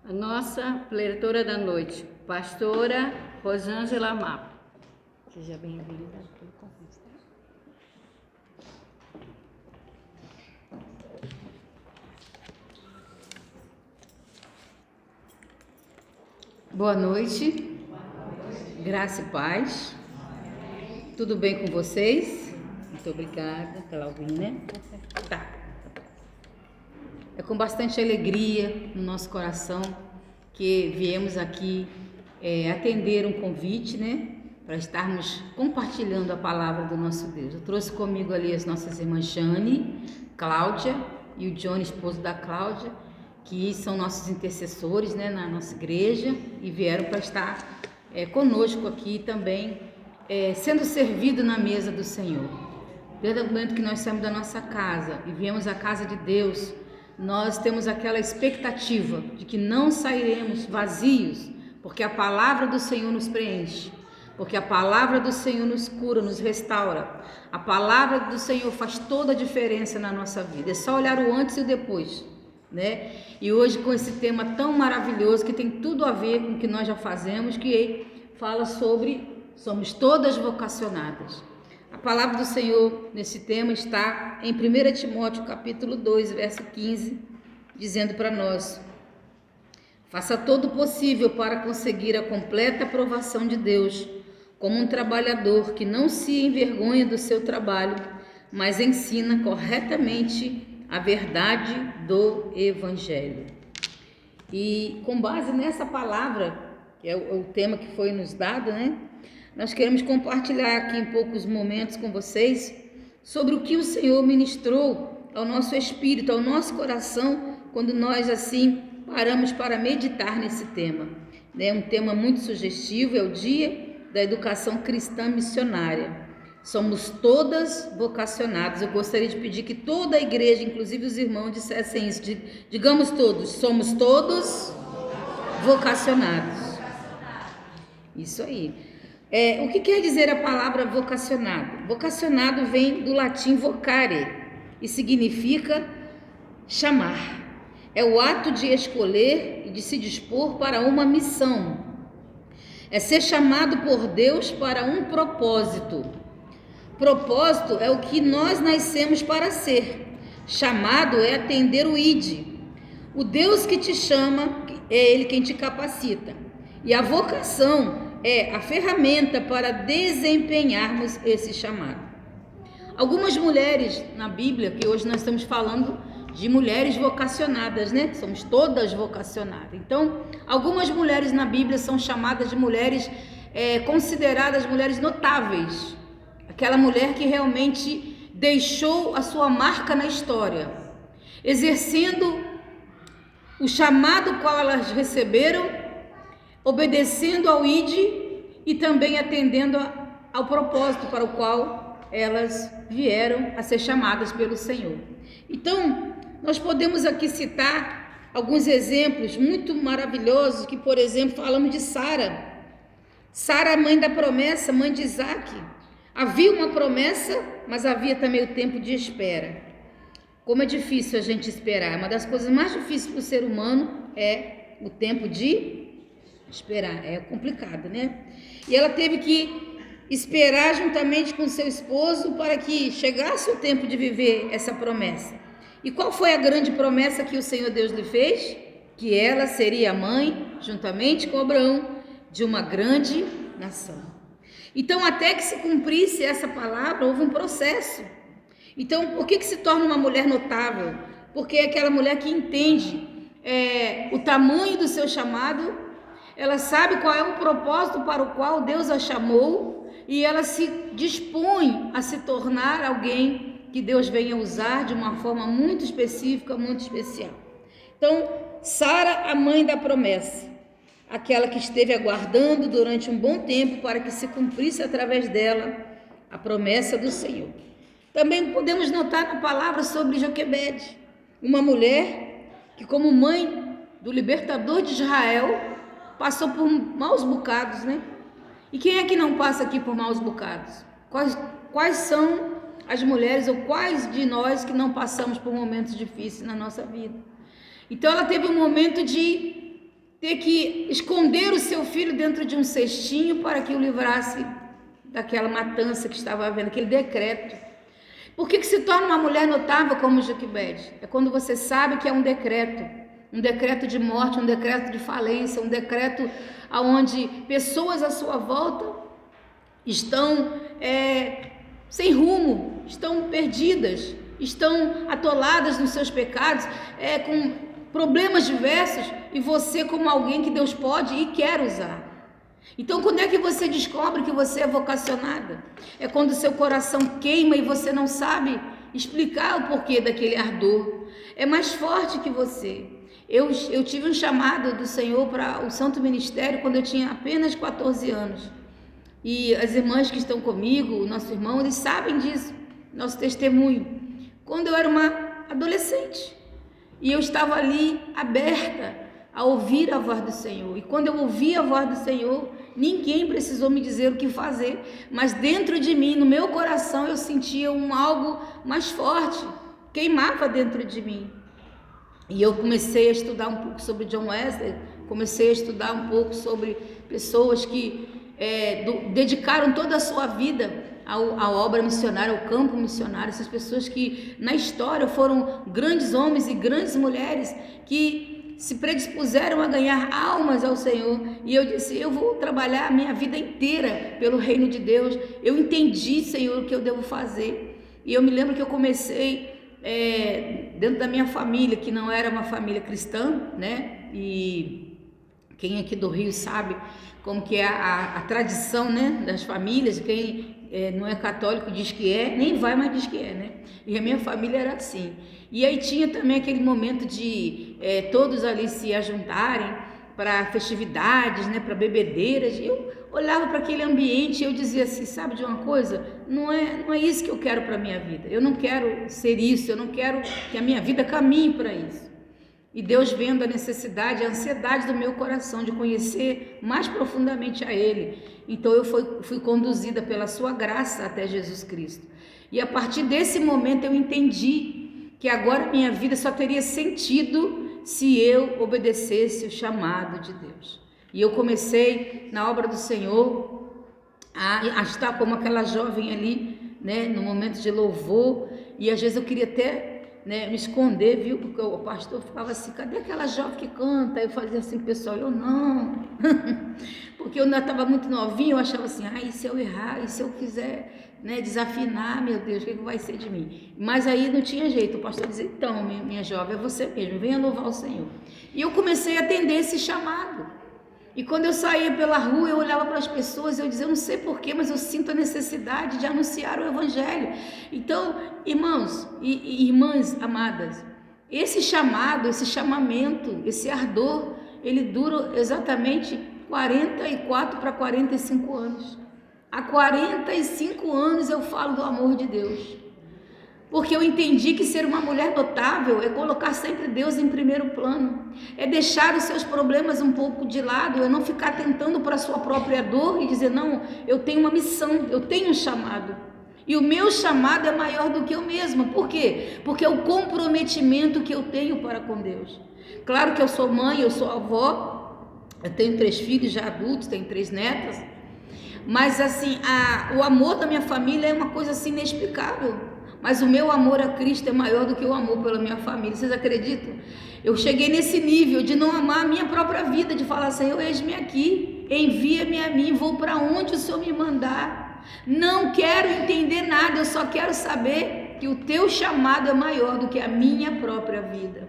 A nossa leitora da noite, pastora Rosângela Mapa. Seja bem-vinda pelo convite. Boa noite. Graça e paz. Tudo bem com vocês? Muito obrigada, Claudina. Tá. É com bastante alegria no nosso coração que viemos aqui atender um convite, né? Para estarmos compartilhando a palavra do nosso Deus. Eu trouxe comigo ali as nossas irmãs Jane, Cláudia e o Johnny, esposo da Cláudia, que são nossos intercessores, né, na nossa igreja, e vieram para estar conosco aqui também, sendo servido na mesa do Senhor. Desde o momento que nós saímos da nossa casa e viemos à casa de Deus, nós temos aquela expectativa de que não sairemos vazios, porque a palavra do Senhor nos preenche, porque a palavra do Senhor nos cura, nos restaura. A palavra do Senhor faz toda a diferença na nossa vida. É só olhar o antes e o depois, né? E hoje com esse tema tão maravilhoso que tem tudo a ver com o que nós já fazemos, que fala sobre somos todas vocacionadas. A palavra do Senhor nesse tema está em 1 Timóteo capítulo 2, verso 15, dizendo para nós: faça todo o possível para conseguir a completa aprovação de Deus, como um trabalhador que não se envergonha do seu trabalho, mas ensina corretamente a verdade do Evangelho. E com base nessa palavra, que é o tema que foi nos dado, né? Nós queremos compartilhar aqui em poucos momentos com vocês sobre o que o Senhor ministrou ao nosso espírito, ao nosso coração, quando nós assim paramos para meditar nesse tema. É um tema muito sugestivo, é o Dia da Educação Cristã Missionária. Somos todas vocacionadas. Eu gostaria de pedir que toda a igreja, inclusive os irmãos, dissessem isso. Digamos todos, somos todos vocacionados. Isso aí. O que quer dizer a palavra vocacionado? Vocacionado vem do latim vocare e significa chamar. É o ato de escolher e de se dispor para uma missão. É ser chamado por Deus para um propósito. Propósito é o que nós nascemos para ser. Chamado é atender o ide. O Deus que te chama é Ele quem te capacita. E a vocação é a ferramenta para desempenharmos esse chamado. Algumas mulheres na Bíblia, que hoje nós estamos falando de mulheres vocacionadas, né? Somos todas vocacionadas. Então, algumas mulheres na Bíblia são chamadas de mulheres consideradas mulheres notáveis. Aquela mulher que realmente deixou a sua marca na história, exercendo o chamado qual elas receberam, obedecendo ao ID e também atendendo ao propósito para o qual elas vieram a ser chamadas pelo Senhor. Então, nós podemos aqui citar alguns exemplos muito maravilhosos, que, por exemplo, falamos de Sara. Sara, mãe da promessa, mãe de Isaac. Havia uma promessa, mas havia também o tempo de espera. Como é difícil a gente esperar. Uma das coisas mais difíceis para o ser humano é o tempo de esperar. É complicado, né? E ela teve que esperar juntamente com seu esposo para que chegasse o tempo de viver essa promessa. E qual foi a grande promessa que o Senhor Deus lhe fez? Que ela seria a mãe, juntamente com Abraão, de uma grande nação. Então, até que se cumprisse essa palavra, houve um processo. Então, por que se torna uma mulher notável? Porque é aquela mulher que entende o tamanho do seu chamado, ela sabe qual é o propósito para o qual Deus a chamou e ela se dispõe a se tornar alguém que Deus venha usar de uma forma muito específica, muito especial. Então, Sara, a mãe da promessa, aquela que esteve aguardando durante um bom tempo para que se cumprisse através dela a promessa do Senhor. Também podemos notar na palavra sobre Joquebede, uma mulher que, como mãe do libertador de Israel, passou por maus bocados, né? E quem é que não passa aqui por maus bocados? Quais são as mulheres ou quais de nós que não passamos por momentos difíceis na nossa vida? Então ela teve um momento de ter que esconder o seu filho dentro de um cestinho para que o livrasse daquela matança que estava havendo, aquele decreto. Por que se torna uma mulher notável como Joquebede? É quando você sabe que é um decreto de morte, um decreto de falência, um decreto onde pessoas à sua volta estão sem rumo, estão perdidas, estão atoladas nos seus pecados, com problemas diversos, e você como alguém que Deus pode e quer usar. Então, quando é que você descobre que você é vocacionada? É quando o seu coração queima e você não sabe explicar o porquê daquele ardor. É mais forte que você. Eu tive um chamado do Senhor para o Santo Ministério quando eu tinha apenas 14 anos. E as irmãs que estão comigo, o nosso irmão, eles sabem disso, nosso testemunho. Quando eu era uma adolescente e eu estava ali aberta a ouvir a voz do Senhor. E quando eu ouvi a voz do Senhor, ninguém precisou me dizer o que fazer, mas dentro de mim, no meu coração, eu sentia algo mais forte, queimava dentro de mim. E eu comecei a estudar um pouco sobre John Wesley, comecei a estudar um pouco sobre pessoas que dedicaram toda a sua vida à obra missionária, ao campo missionário, essas pessoas que na história foram grandes homens e grandes mulheres que se predispuseram a ganhar almas ao Senhor. E eu disse, eu vou trabalhar a minha vida inteira pelo reino de Deus. Eu entendi, Senhor, o que eu devo fazer. E eu me lembro que eu comecei dentro da minha família, que não era uma família cristã, né? E quem aqui do Rio sabe como que é a tradição, né, das famílias. Quem não é católico diz que nem vai, mas diz que né? E a minha família era assim. E aí tinha também aquele momento de todos ali se ajuntarem para festividades, né, para bebedeiras. E eu olhava para aquele ambiente e eu dizia assim, sabe de uma coisa? Não é isso que eu quero para a minha vida. Eu não quero ser isso, eu não quero que a minha vida caminhe para isso. E Deus, vendo a necessidade, a ansiedade do meu coração de conhecer mais profundamente a Ele, então eu fui conduzida pela sua graça até Jesus Cristo. E a partir desse momento eu entendi que agora minha vida só teria sentido se eu obedecesse o chamado de Deus. E eu comecei na obra do Senhor a estar como aquela jovem ali, né, no momento de louvor, e às vezes eu queria até me esconder, viu? Porque o pastor falava assim, cadê aquela jovem que canta? Eu fazia assim, pessoal, eu não. Porque eu ainda estava muito novinha, eu achava assim, e se eu errar, e se eu quiser desafinar, meu Deus, o que vai ser de mim? Mas aí não tinha jeito, o pastor dizia, então, minha jovem, é você mesmo, venha louvar o Senhor. E eu comecei a atender esse chamado. E quando eu saía pela rua, eu olhava para as pessoas e eu dizia, eu não sei porquê, mas eu sinto a necessidade de anunciar o Evangelho. Então, irmãos e irmãs amadas, esse chamado, esse chamamento, esse ardor, ele dura exatamente 44 para 45 anos. Há 45 anos eu falo do amor de Deus. Porque eu entendi que ser uma mulher notável é colocar sempre Deus em primeiro plano, é deixar os seus problemas um pouco de lado, é não ficar tentando para a sua própria dor e dizer, não, eu tenho uma missão, eu tenho um chamado, e o meu chamado é maior do que eu mesma. Por quê? Porque é o comprometimento que eu tenho para com Deus. Claro que eu sou mãe, eu sou avó, eu tenho 3 filhos já adultos, tenho 3 netas, mas assim, o amor da minha família é uma coisa assim inexplicável. Mas o meu amor a Cristo é maior do que o amor pela minha família. Vocês acreditam? Eu cheguei nesse nível de não amar a minha própria vida, de falar, Senhor, eis-me aqui, envia-me a mim, vou para onde o Senhor me mandar. Não quero entender nada, eu só quero saber que o teu chamado é maior do que a minha própria vida.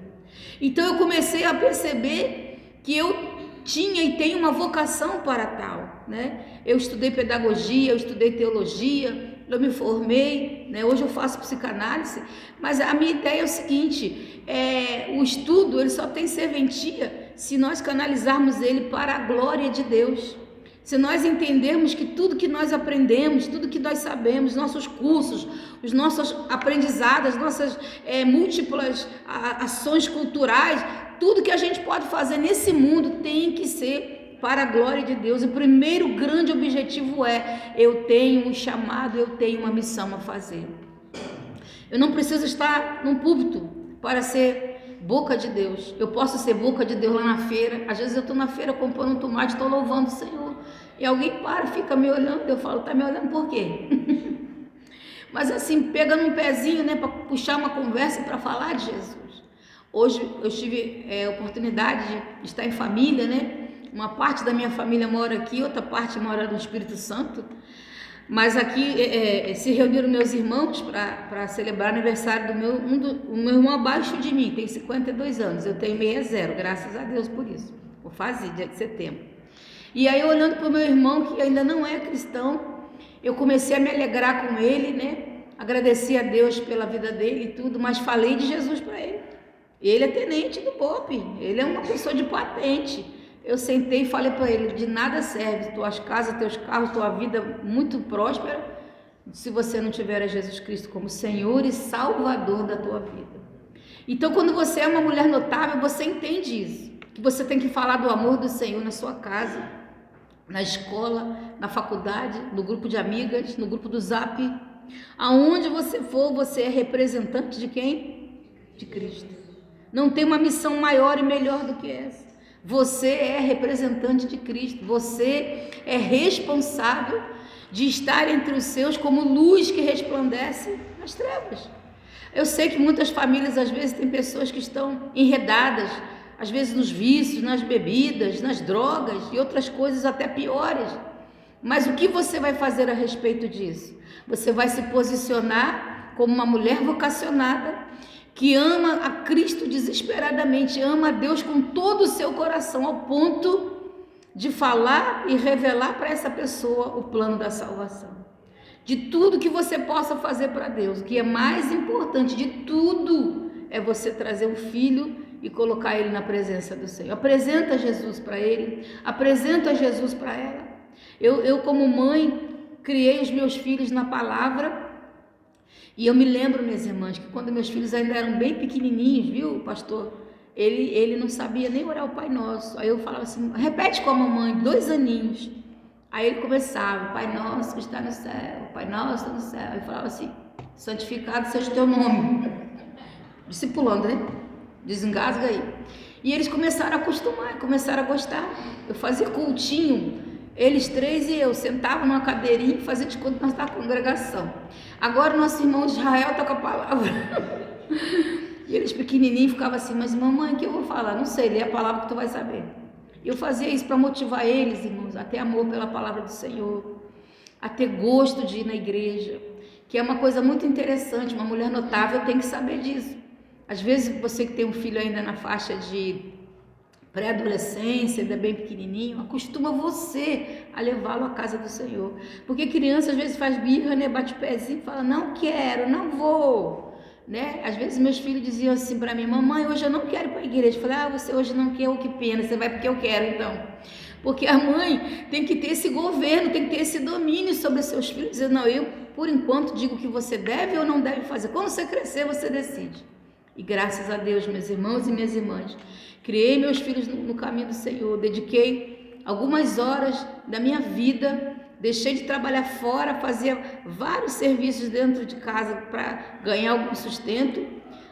Então eu comecei a perceber que eu tinha e tenho uma vocação para tal, né? Eu estudei pedagogia, eu estudei teologia, eu me formei, né? Hoje eu faço psicanálise, mas a minha ideia é o seguinte, o estudo ele só tem serventia se nós canalizarmos ele para a glória de Deus. Se nós entendermos que tudo que nós aprendemos, tudo que nós sabemos, nossos cursos, os nossos aprendizados, nossas múltiplas ações culturais, tudo que a gente pode fazer nesse mundo tem que ser para a glória de Deus. O primeiro grande objetivo eu tenho um chamado, eu tenho uma missão a fazer. Eu não preciso estar num púlpito para ser boca de Deus. Eu posso ser boca de Deus lá na feira. Às vezes eu estou na feira comprando um tomate, estou louvando o Senhor. E alguém para, fica me olhando. Eu falo, tá me olhando por quê? Mas assim, pega num pezinho, né, para puxar uma conversa para falar de Jesus. Hoje eu tive a oportunidade de estar em família, né? Uma parte da minha família mora aqui, outra parte mora no Espírito Santo. Mas aqui se reuniram meus irmãos para celebrar o aniversário do meu irmão abaixo de mim, tem 52 anos, eu tenho 60, graças a Deus por isso. Vou fazer dia de setembro. E aí, olhando para o meu irmão, que ainda não é cristão, eu comecei a me alegrar com ele, né? Agradeci a Deus pela vida dele e tudo, mas falei de Jesus para ele. Ele é tenente do BOPE, ele é uma pessoa de patente. Eu sentei e falei para ele, de nada serve tuas casas, teus carros, tua vida muito próspera, se você não tiver a Jesus Cristo como Senhor e Salvador da tua vida. Então, quando você é uma mulher notável, você entende isso, que você tem que falar do amor do Senhor na sua casa, na escola, na faculdade, no grupo de amigas, no grupo do Zap. Aonde você for, você é representante de quem? De Cristo. Não tem uma missão maior e melhor do que essa. Você é representante de Cristo, você é responsável de estar entre os seus como luz que resplandece nas trevas. Eu sei que muitas famílias, às vezes, tem pessoas que estão enredadas, às vezes nos vícios, nas bebidas, nas drogas e outras coisas até piores. Mas o que você vai fazer a respeito disso? Você vai se posicionar como uma mulher vocacionada, que ama a Cristo desesperadamente, ama a Deus com todo o seu coração, ao ponto de falar e revelar para essa pessoa o plano da salvação. De tudo que você possa fazer para Deus, o que é mais importante de tudo é você trazer um filho e colocar ele na presença do Senhor. Apresenta Jesus para ele, apresenta Jesus para ela. Eu como mãe, criei os meus filhos na palavra. E eu me lembro, minhas irmãs, que quando meus filhos ainda eram bem pequenininhos, viu, pastor? Ele não sabia nem orar o Pai Nosso. Aí eu falava assim, repete com a mamãe, 2 aninhos. Aí ele começava, Pai Nosso que está no céu, Pai Nosso que está no céu. Aí eu falava assim, santificado seja o teu nome. Discipulando, né? Desengasga aí. E eles começaram a acostumar, começaram a gostar. Eu fazia cultinho, eles 3 e eu sentavam numa cadeirinha e fazia de conta que nós estávamos na congregação. Agora o nosso irmão de Israel está com a palavra. E eles pequenininhos ficavam assim, mas mamãe, o que eu vou falar? Não sei, lê a palavra que tu vai saber. Eu fazia isso para motivar eles, irmãos, a ter amor pela palavra do Senhor, a ter gosto de ir na igreja, que é uma coisa muito interessante, uma mulher notável tem que saber disso. Às vezes você que tem um filho ainda na faixa de pré-adolescência, ainda bem pequenininho, acostuma você a levá-lo à casa do Senhor. Porque criança às vezes faz birra, né? Bate o pezinho e fala, não quero, não vou. Né? Às vezes meus filhos diziam assim para mim, mamãe, hoje eu não quero ir para a igreja. Eu falei, você hoje não quer, que pena, você vai porque eu quero então. Porque a mãe tem que ter esse governo, tem que ter esse domínio sobre os seus filhos, dizer, não, eu por enquanto digo que você deve ou não deve fazer. Quando você crescer, você decide. E graças a Deus, meus irmãos e minhas irmãs, criei meus filhos no caminho do Senhor, dediquei algumas horas da minha vida, deixei de trabalhar fora, fazia vários serviços dentro de casa para ganhar algum sustento,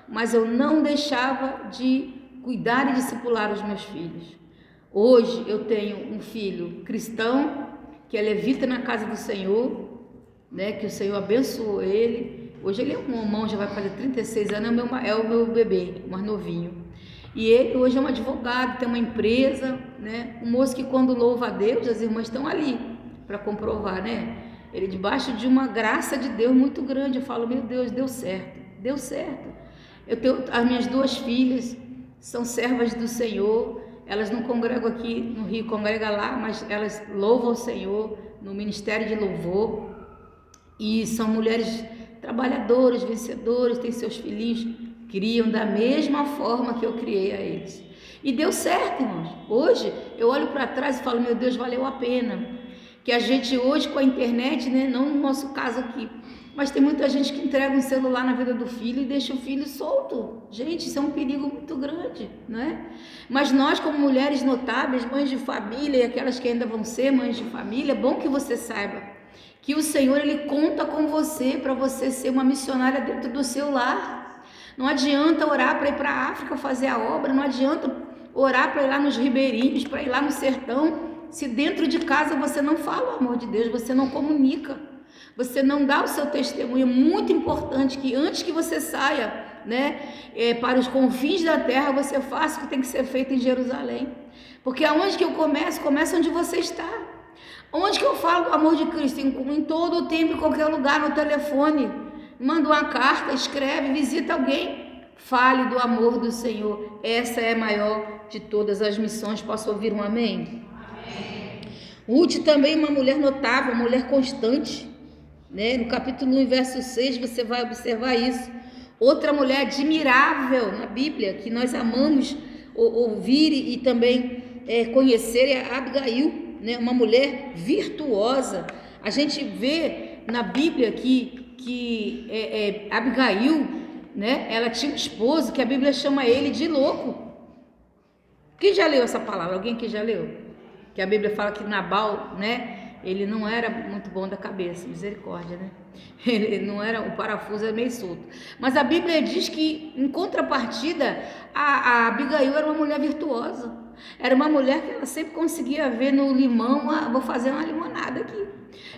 mas eu não deixava de cuidar e discipular os meus filhos. Hoje eu tenho um filho cristão, que é levita na casa do Senhor, né, que o Senhor abençoou ele. Hoje ele é um homão, já vai fazer 36 anos, é o meu bebê, o mais novinho. E ele hoje é um advogado, tem uma empresa, né? Um moço que quando louva a Deus, as irmãs estão ali para comprovar, né? Ele debaixo de uma graça de Deus muito grande. Eu falo, meu Deus, deu certo, deu certo. Eu tenho as minhas 2 filhas, são servas do Senhor. Elas não congregam aqui no Rio, congregam lá, mas elas louvam o Senhor no ministério de louvor. E são mulheres trabalhadoras, vencedoras, têm seus filhinhos, criam da mesma forma que eu criei a eles. E deu certo, irmãos. Hoje eu olho para trás e falo, meu Deus, valeu a pena. Que a gente hoje com a internet, né, não no nosso caso aqui, mas tem muita gente que entrega um celular na vida do filho e deixa o filho solto. Gente, isso é um perigo muito grande, não é? Mas nós, como mulheres notáveis, mães de família e aquelas que ainda vão ser mães de família, é bom que você saiba que o Senhor, Ele conta com você para você ser uma missionária dentro do seu lar. Não adianta orar para ir para a África fazer a obra, não adianta orar para ir lá nos ribeirinhos, para ir lá no sertão, se dentro de casa você não fala o amor de Deus, você não comunica, você não dá o seu testemunho. É muito importante que antes que você saia, para os confins da terra, você faça o que tem que ser feito em Jerusalém. Porque aonde que eu começo? Começa onde você está. Onde que eu falo do amor de Cristo? Em todo o tempo, em qualquer lugar, no telefone. Manda uma carta, escreve, visita alguém. Fale do amor do Senhor. Essa é a maior de todas as missões. Posso ouvir um amém? Amém. Ruth também uma mulher notável, uma mulher constante. No capítulo 1, verso 6, você vai observar isso. Outra mulher admirável na Bíblia, que nós amamos ouvir e também conhecer, é a Abigail, uma mulher virtuosa. A gente vê na Bíblia que Abigail, ela tinha um esposo que a Bíblia chama ele de louco. Quem já leu essa palavra? Alguém que já leu? Que a Bíblia fala que Nabal, ele não era muito bom da cabeça, misericórdia, Ele não era, o parafuso era meio solto. Mas a Bíblia diz que, em contrapartida, a Abigail era uma mulher virtuosa. Era uma mulher que ela sempre conseguia ver no limão, vou fazer uma limonada aqui.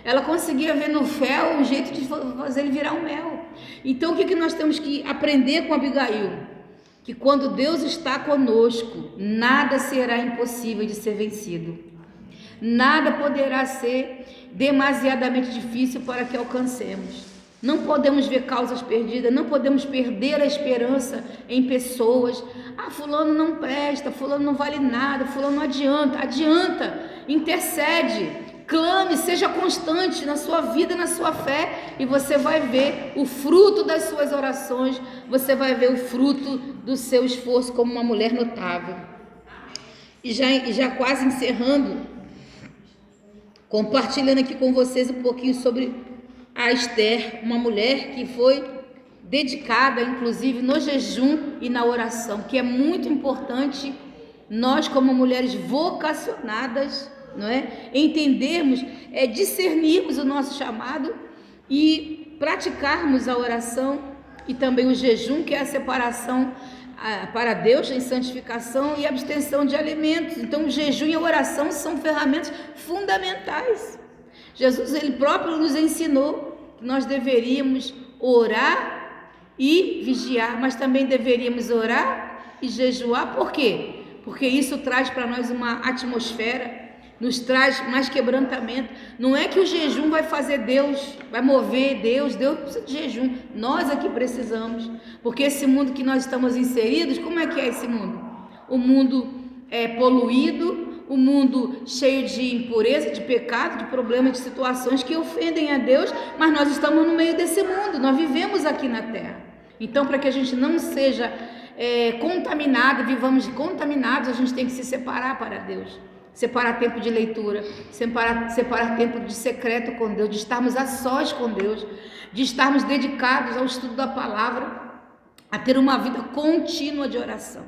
Ela conseguia ver no fel um jeito de fazer ele virar um mel. Então, o que nós temos que aprender com Abigail? Que quando Deus está conosco, nada será impossível de ser vencido. Nada poderá ser demasiadamente difícil para que alcancemos. Não podemos ver causas perdidas, não podemos perder a esperança em pessoas. Fulano não presta, fulano não vale nada, fulano não adianta. Adianta, intercede, clame, seja constante na sua vida, na sua fé, e você vai ver o fruto das suas orações, você vai ver o fruto do seu esforço como uma mulher notável. E já quase encerrando, compartilhando aqui com vocês um pouquinho sobre a Esther, uma mulher que foi dedicada, inclusive, no jejum e na oração, que é muito importante nós, como mulheres vocacionadas, entendermos, discernirmos o nosso chamado e praticarmos a oração e também o jejum, que é a separação para Deus em santificação e abstenção de alimentos. Então, o jejum e a oração são ferramentas fundamentais. Jesus, ele próprio nos ensinou que nós deveríamos orar e vigiar, mas também deveríamos orar e jejuar. Por quê? Porque isso traz para nós uma atmosfera, nos traz mais quebrantamento. Não é que o jejum vai fazer Deus, vai mover Deus precisa de jejum. Nós aqui precisamos, porque esse mundo que nós estamos inseridos, como é que é esse mundo? O mundo é poluído, o mundo cheio de impureza, de pecado, de problemas, de situações que ofendem a Deus, mas nós estamos no meio desse mundo, nós vivemos aqui na terra. Então, para que a gente não seja contaminado, vivamos contaminados, a gente tem que se separar para Deus. Separar tempo de leitura, separar tempo de secreto com Deus, de estarmos a sós com Deus, de estarmos dedicados ao estudo da palavra, a ter uma vida contínua de oração.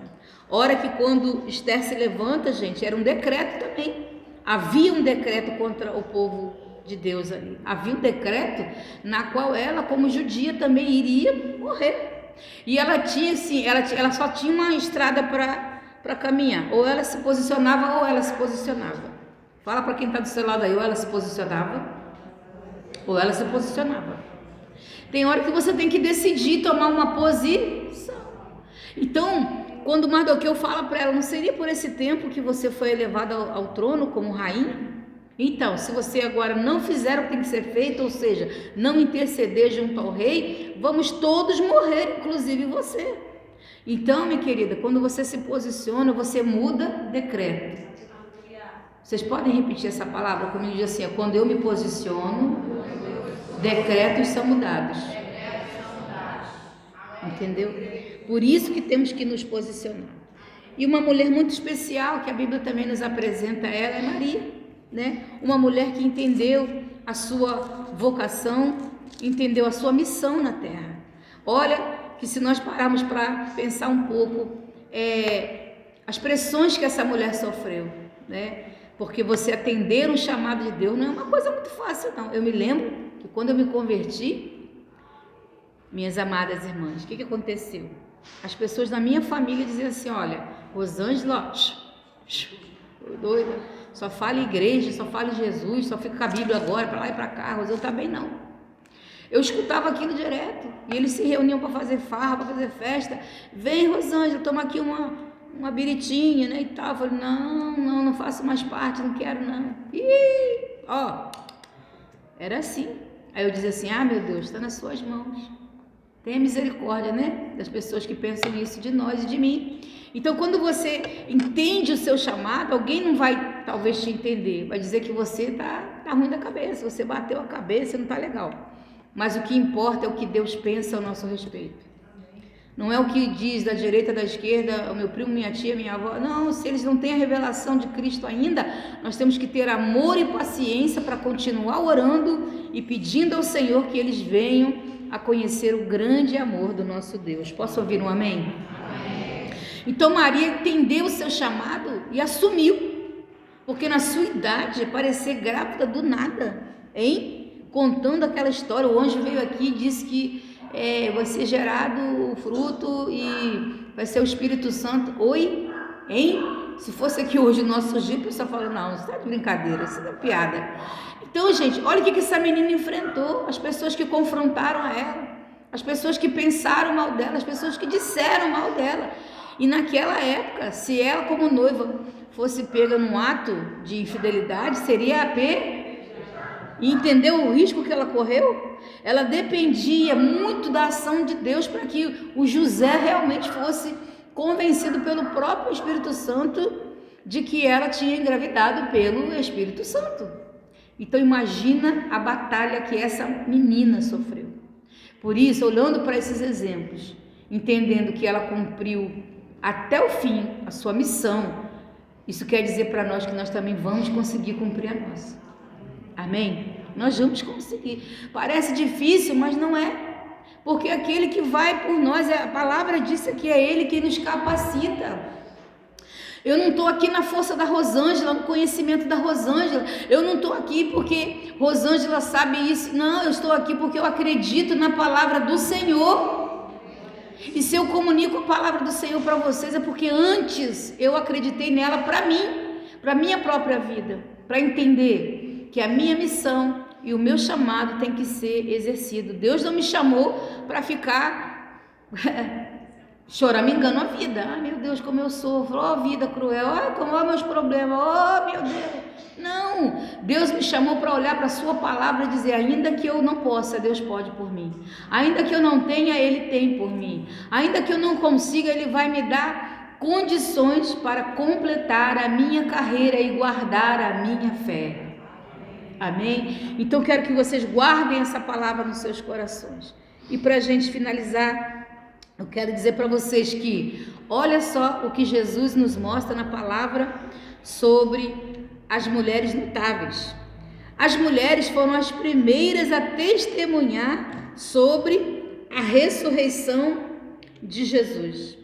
Ora que quando Esther se levanta, gente, era um decreto também. Havia um decreto contra o povo de Deus ali. Havia um decreto na qual ela, como judia, também iria morrer. E ela tinha assim, ela só tinha uma estrada para caminhar. Ou ela se posicionava ou ela se posicionava. Fala para quem está do seu lado aí, ou ela se posicionava ou ela se posicionava. Tem hora que você tem que decidir tomar uma posição. Então, quando Mardoqueu fala para ela, não seria por esse tempo que você foi elevada ao trono como rainha? Então, se você agora não fizer o que tem que ser feito, ou seja, não interceder junto ao rei, vamos todos morrer, inclusive você. Então, minha querida, quando você se posiciona, você muda decreto. Vocês podem repetir essa palavra comigo? Diz assim, quando eu me posiciono, decretos são mudados. Entendeu? Por isso que temos que nos posicionar. E uma mulher muito especial que a Bíblia também nos apresenta, ela é Maria, Uma mulher que entendeu a sua vocação, entendeu a sua missão na terra. Olha que se nós pararmos para pensar um pouco, as pressões que essa mulher sofreu, Porque você atender um chamado de Deus não é uma coisa muito fácil, não. Eu me lembro que quando eu me converti, Minhas amadas irmãs, o que aconteceu? As pessoas da minha família diziam assim, olha, Rosângela, doida, só fala igreja, só fala Jesus, só fica com a Bíblia agora, para lá e para cá, Rosângela tá bem não. Eu escutava aquilo direto, e eles se reuniam para fazer farra, para fazer festa, vem Rosângela, toma aqui uma biritinha, né, e tal. Eu falei, não faço mais parte, não quero não. Era assim. Aí eu dizia assim, meu Deus, está nas suas mãos. Tenha misericórdia, né, das pessoas que pensam isso de nós e de mim. Então, quando você entende o seu chamado, alguém não vai, talvez, te entender. Vai dizer que você tá ruim da cabeça, você bateu a cabeça, não tá legal. Mas o que importa é o que Deus pensa ao nosso respeito. Não é o que diz da direita, da esquerda, o meu primo, minha tia, minha avó. Não, se eles não têm a revelação de Cristo ainda, nós temos que ter amor e paciência para continuar orando e pedindo ao Senhor que eles venham a conhecer o grande amor do nosso Deus. Posso ouvir um amém? Amém. Então Maria entendeu o seu chamado e assumiu, porque na sua idade, parecer grávida do nada, hein? Contando aquela história, o anjo veio aqui e disse que vai ser gerado o fruto e vai ser o Espírito Santo. Oi? Hein? Se fosse aqui hoje o nosso Jeep, eu só falo, não, isso tá de brincadeira, isso é piada. Então, gente, olha o que essa menina enfrentou, as pessoas que confrontaram a ela, as pessoas que pensaram mal dela, as pessoas que disseram mal dela. E naquela época, se ela como noiva fosse pega num ato de infidelidade, seria e entendeu o risco que ela correu? Ela dependia muito da ação de Deus para que o José realmente fosse convencido pelo próprio Espírito Santo de que ela tinha engravidado pelo Espírito Santo. Então imagina a batalha que essa menina sofreu. Por isso, olhando para esses exemplos, entendendo que ela cumpriu até o fim a sua missão, isso quer dizer para nós que nós também vamos conseguir cumprir a nossa. Amém? Nós vamos conseguir. Parece difícil, mas não é. Porque aquele que vai por nós, a palavra diz que é Ele que nos capacita. Eu não estou aqui na força da Rosângela, no conhecimento da Rosângela. Eu não estou aqui porque Rosângela sabe isso. Não, eu estou aqui porque eu acredito na palavra do Senhor. E se eu comunico a palavra do Senhor para vocês, é porque antes eu acreditei nela para mim, para minha própria vida, para entender que a minha missão e o meu chamado tem que ser exercido. Deus não me chamou para ficar choramingando a vida. Meu Deus, como eu sofro, vida cruel, como meus problemas, meu Deus. Não, Deus me chamou para olhar para a sua palavra e dizer, ainda que eu não possa, Deus pode por mim. Ainda que eu não tenha, Ele tem por mim. Ainda que eu não consiga, Ele vai me dar condições para completar a minha carreira e guardar a minha fé. Amém? Então quero que vocês guardem essa palavra nos seus corações. E para a gente finalizar, eu quero dizer para vocês que olha só o que Jesus nos mostra na palavra sobre as mulheres notáveis. As mulheres foram as primeiras a testemunhar sobre a ressurreição de Jesus.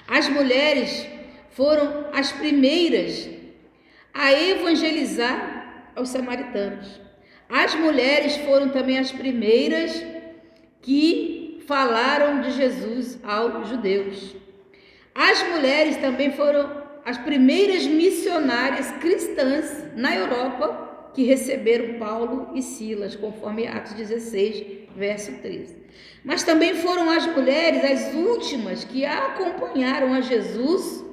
As mulheres foram as primeiras a evangelizar aos samaritanos. As mulheres foram também as primeiras que falaram de Jesus aos judeus. As mulheres também foram as primeiras missionárias cristãs na Europa que receberam Paulo e Silas, conforme Atos 16, verso 13. Mas também foram as mulheres as últimas que acompanharam a Jesus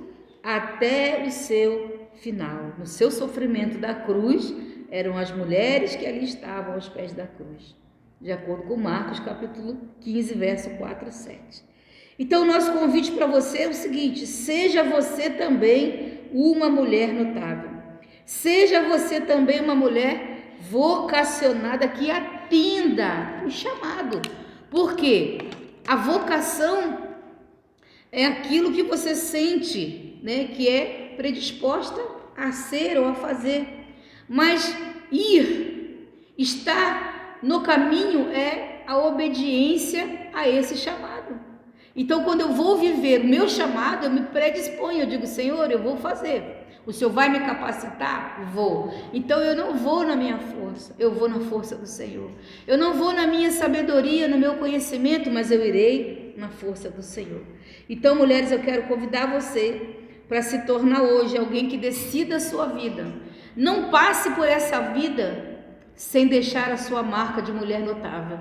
até o seu final. No seu sofrimento da cruz, eram as mulheres que ali estavam aos pés da cruz, de acordo com Marcos capítulo 15, verso 4 a 7. Então o nosso convite para você é o seguinte: seja você também uma mulher notável, seja você também uma mulher vocacionada que atenda o chamado, porque a vocação é aquilo que você sente, né, que é predisposta a ser ou a fazer. Mas estar no caminho é a obediência a esse chamado. Então, quando eu vou viver o meu chamado, eu me predisponho, eu digo, Senhor, eu vou fazer. O Senhor vai me capacitar? Vou. Então eu não vou na minha força, eu vou na força do Senhor. Eu não vou na minha sabedoria, no meu conhecimento, mas eu irei na força do Senhor. Então, mulheres, eu quero convidar você para se tornar hoje alguém que decida a sua vida. Não passe por essa vida sem deixar a sua marca de mulher notável.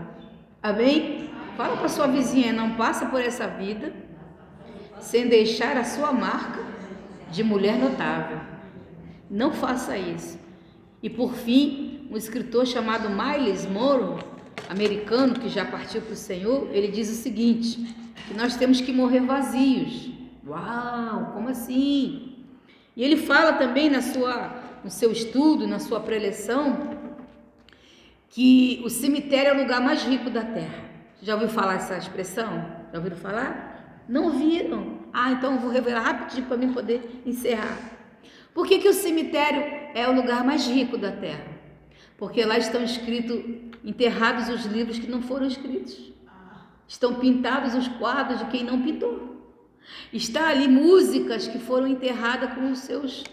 Amém? Fala para sua vizinha, não passa por essa vida sem deixar a sua marca de mulher notável. Não faça isso. E por fim, um escritor chamado Miles Monroe, americano que já partiu para o Senhor, ele diz o seguinte, que nós temos que morrer vazios. Uau, como assim? E ele fala também no seu estudo, na sua preleção, que o cemitério é o lugar mais rico da terra. Já ouviu falar essa expressão? Já ouviram falar? Não ouviram? Então eu vou revelar rapidinho para mim poder encerrar. Por que o cemitério é o lugar mais rico da terra? Porque lá estão enterrados os livros que não foram escritos. Estão pintados os quadros de quem não pintou. Está ali músicas que foram enterradas com os seus...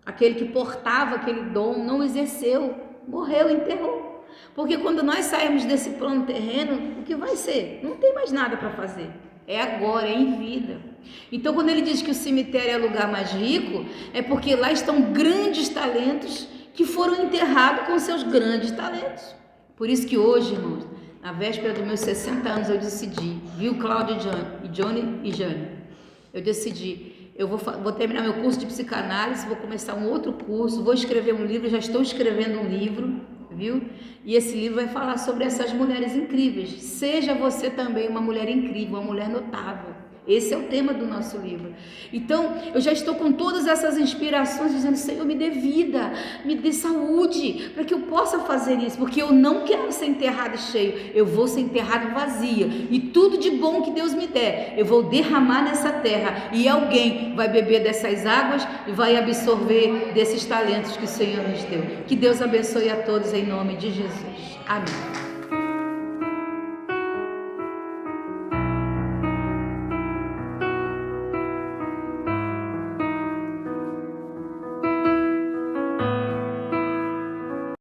Aquele que portava aquele dom não exerceu, morreu, enterrou. Porque quando nós saímos desse plano terreno, o que vai ser? Não tem mais nada para fazer. É agora, é em vida. Então, quando ele diz que o cemitério é o lugar mais rico, é porque lá estão grandes talentos que foram enterrados com seus grandes talentos. Por isso que hoje, irmãos, na véspera dos meus 60 anos, eu decidi, viu, Cláudio e Johnny e Jane? Eu decidi, eu vou terminar meu curso de psicanálise, vou começar um outro curso, vou escrever um livro, já estou escrevendo um livro, viu? E esse livro vai falar sobre essas mulheres incríveis. Seja você também uma mulher incrível, uma mulher notável. Esse é o tema do nosso livro. Então, eu já estou com todas essas inspirações, dizendo, Senhor, me dê vida, me dê saúde, para que eu possa fazer isso, porque eu não quero ser enterrada cheio, eu vou ser enterrada vazia, e tudo de bom que Deus me der, eu vou derramar nessa terra, e alguém vai beber dessas águas e vai absorver desses talentos que o Senhor nos deu. Que Deus abençoe a todos em nome de Jesus. Amém.